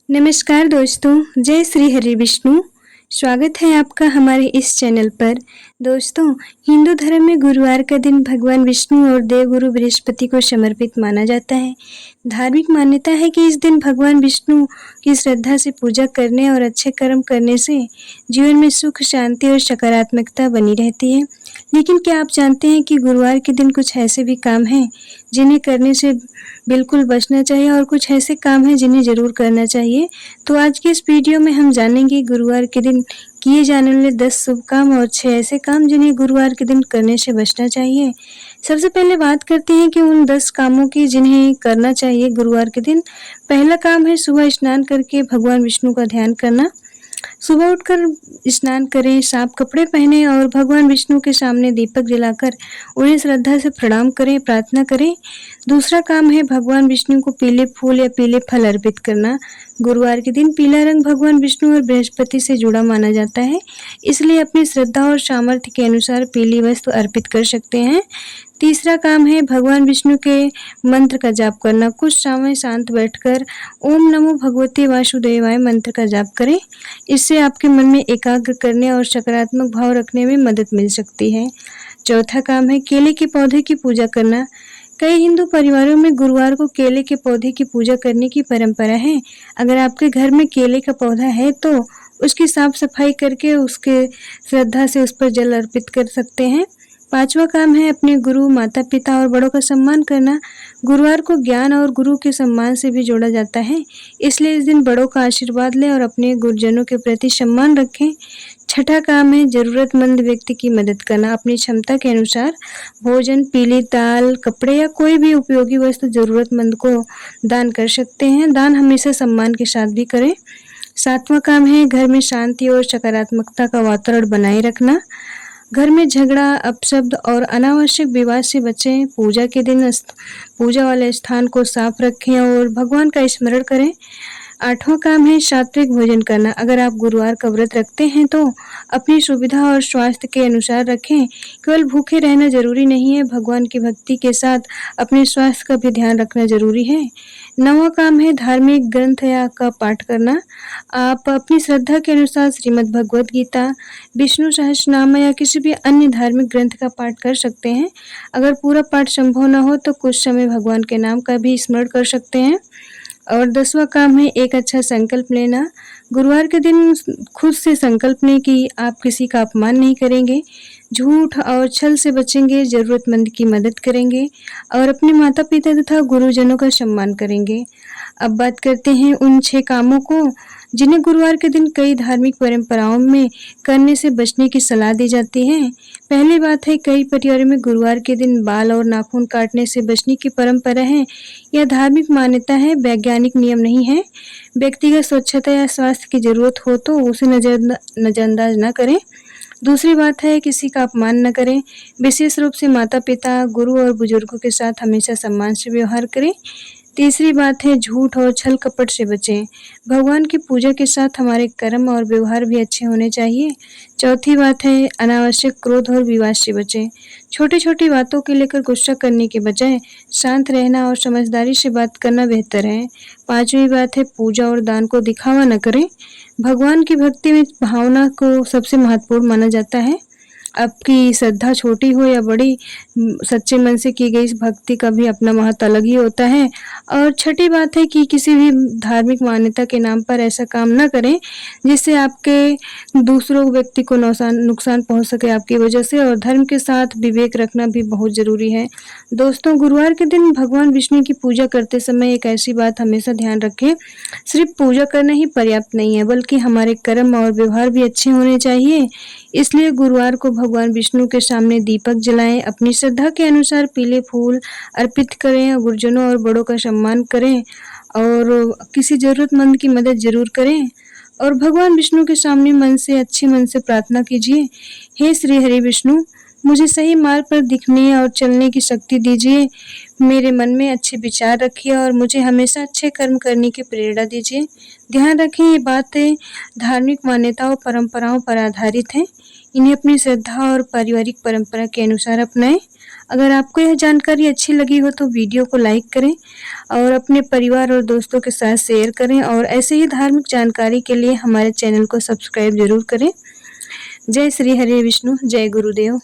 नमस्कार दोस्तों, जय श्री हरि विष्णु। स्वागत है आपका हमारे इस चैनल पर। दोस्तों, हिंदू धर्म में गुरुवार का दिन भगवान विष्णु और देवगुरु बृहस्पति को समर्पित माना जाता है। धार्मिक मान्यता है कि इस दिन भगवान विष्णु की श्रद्धा से पूजा करने और अच्छे कर्म करने से जीवन में सुख, शांति और सकारात्मकता बनी रहती है। लेकिन क्या आप जानते हैं कि गुरुवार के दिन कुछ ऐसे भी काम हैं जिन्हें करने से बिल्कुल बचना चाहिए और कुछ ऐसे काम हैं जिन्हें ज़रूर करना चाहिए। तो आज के इस वीडियो में हम जानेंगे गुरुवार के दिन किए जाने वाले 10 शुभ काम और 6 ऐसे काम जिन्हें गुरुवार के दिन करने से बचना चाहिए। सबसे पहले बात करते हैं कि उन 10 कामों की जिन्हें करना चाहिए गुरुवार के दिन। पहला काम है सुबह स्नान करके भगवान विष्णु का ध्यान करना। सुबह उठकर स्नान करें, साफ कपड़े पहनें और भगवान विष्णु के सामने दीपक जलाकर उन्हें श्रद्धा से प्रणाम करें, प्रार्थना करें। दूसरा काम है भगवान विष्णु को पीले फूल या पीले फल अर्पित करना। गुरुवार के दिन पीला रंग भगवान विष्णु और बृहस्पति से जुड़ा माना जाता है, इसलिए अपनी श्रद्धा और सामर्थ्य के अनुसार पीली वस्तु अर्पित कर सकते हैं। तीसरा काम है भगवान विष्णु के मंत्र का जाप करना। कुछ समय शांत बैठकर ओम नमो भगवते वासुदेवाय मंत्र का जाप करें। इससे आपके मन में एकाग्र करने और सकारात्मक भाव रखने में मदद मिल सकती है। चौथा काम है केले के पौधे की पूजा करना। कई हिंदू परिवारों में गुरुवार को केले के पौधे की पूजा करने की परंपरा है। अगर आपके घर में केले का पौधा है तो उसकी साफ सफाई करके उसके श्रद्धा से उस पर जल अर्पित कर सकते हैं। पांचवा काम है अपने गुरु, माता पिता और बड़ों का सम्मान करना। गुरुवार को ज्ञान और गुरु के सम्मान से भी जोड़ा जाता है, इसलिए इस दिन बड़ों का आशीर्वाद लें और अपने गुरुजनों के प्रति सम्मान रखें। छठा काम है जरूरतमंद व्यक्ति की मदद करना। अपनी क्षमता के अनुसार भोजन, पीली दाल, कपड़े या कोई भी उपयोगी वस्तु जरूरतमंद को दान कर सकते हैं। दान हमेशा सम्मान के साथ भी करें। सातवां काम है घर में शांति और सकारात्मकता का वातावरण बनाए रखना। घर में झगड़ा, अपशब्द और अनावश्यक विवाद से बचें। पूजा के दिन पूजा वाले स्थान को साफ रखें और भगवान का स्मरण करें। आठवां काम है सात्विक भोजन करना। अगर आप गुरुवार का व्रत रखते हैं तो अपनी सुविधा और स्वास्थ्य के अनुसार रखें। केवल भूखे रहना जरूरी नहीं है, भगवान की भक्ति के साथ अपने स्वास्थ्य का भी ध्यान रखना जरूरी है। नौवां काम है धार्मिक ग्रंथ या का पाठ करना। आप अपनी श्रद्धा के अनुसार श्रीमद् भगवत गीता, विष्णु सहस्त्रनाम या किसी भी अन्य धार्मिक ग्रंथ का पाठ कर सकते हैं। अगर पूरा पाठ संभव न हो तो कुछ समय भगवान के नाम का भी स्मरण कर सकते हैं। और 10वां काम है एक अच्छा संकल्प लेना। गुरुवार के दिन खुद से संकल्प लें कि आप किसी का अपमान नहीं करेंगे, झूठ और छल से बचेंगे, जरूरतमंद की मदद करेंगे और अपने माता पिता तथा गुरुजनों का सम्मान करेंगे। अब बात करते हैं उन 6 कामों को जिन्हें गुरुवार के दिन कई धार्मिक परंपराओं में करने से बचने की सलाह दी जाती है। पहली बात है कई परिवारों में गुरुवार के दिन बाल और नाखून काटने से बचने की परंपरा है। यह धार्मिक मान्यता है, वैज्ञानिक नियम नहीं है। व्यक्तिगत स्वच्छता या स्वास्थ्य की जरूरत हो तो उसे नजरअंदाज न करें। दूसरी बात है किसी का अपमान न करें, विशेष रूप से माता पिता, गुरु और बुजुर्गों के साथ हमेशा सम्मान से व्यवहार करें। तीसरी बात है झूठ और छल कपट से बचें। भगवान की पूजा के साथ हमारे कर्म और व्यवहार भी अच्छे होने चाहिए। चौथी बात है अनावश्यक क्रोध और विवाद से बचें। छोटी छोटी बातों के लेकर गुस्सा करने के बजाय शांत रहना और समझदारी से बात करना बेहतर है। पांचवी बात है पूजा और दान को दिखावा न करें। भगवान की भक्ति में भावना को सबसे महत्वपूर्ण माना जाता है। आपकी श्रद्धा छोटी हो या बड़ी, सच्चे मन से की गई इस भक्ति का भी अपना महत्व अलग ही होता है। और छठी बात है कि किसी भी धार्मिक मान्यता के नाम पर ऐसा काम न करें जिससे आपके दूसरों व्यक्ति को नुकसान पहुंच सके आपकी वजह से। और धर्म के साथ विवेक रखना भी बहुत जरूरी है। दोस्तों, गुरुवार के दिन भगवान विष्णु की पूजा करते समय एक ऐसी बात हमेशा ध्यान रखें, सिर्फ पूजा करना ही पर्याप्त नहीं है, बल्कि हमारे कर्म और व्यवहार भी अच्छे होने चाहिए। इसलिए गुरुवार को भगवान विष्णु के सामने दीपक जलाएं, अपनी श्रद्धा के अनुसार पीले फूल अर्पित करें, गुरुजनों और बड़ों का सम्मान करें और किसी जरूरतमंद की मदद जरूर करें और भगवान विष्णु के सामने अच्छे मन से प्रार्थना कीजिए। हे श्री हरि विष्णु, मुझे सही मार्ग पर दिखने और चलने की शक्ति दीजिए। मेरे मन में अच्छे विचार रखिए और मुझे हमेशा अच्छे कर्म करने की प्रेरणा दीजिए। ध्यान रखें ये बातें धार्मिक मान्यताओं परंपराओं पर आधारित हैं। इन्हें अपनी श्रद्धा और पारिवारिक परंपरा के अनुसार अपनाएं। अगर आपको यह जानकारी अच्छी लगी हो तो वीडियो को लाइक करें और अपने परिवार और दोस्तों के साथ शेयर करें और ऐसे ही धार्मिक जानकारी के लिए हमारे चैनल को सब्सक्राइब जरूर करें। जय श्री हरि विष्णु, जय गुरुदेव।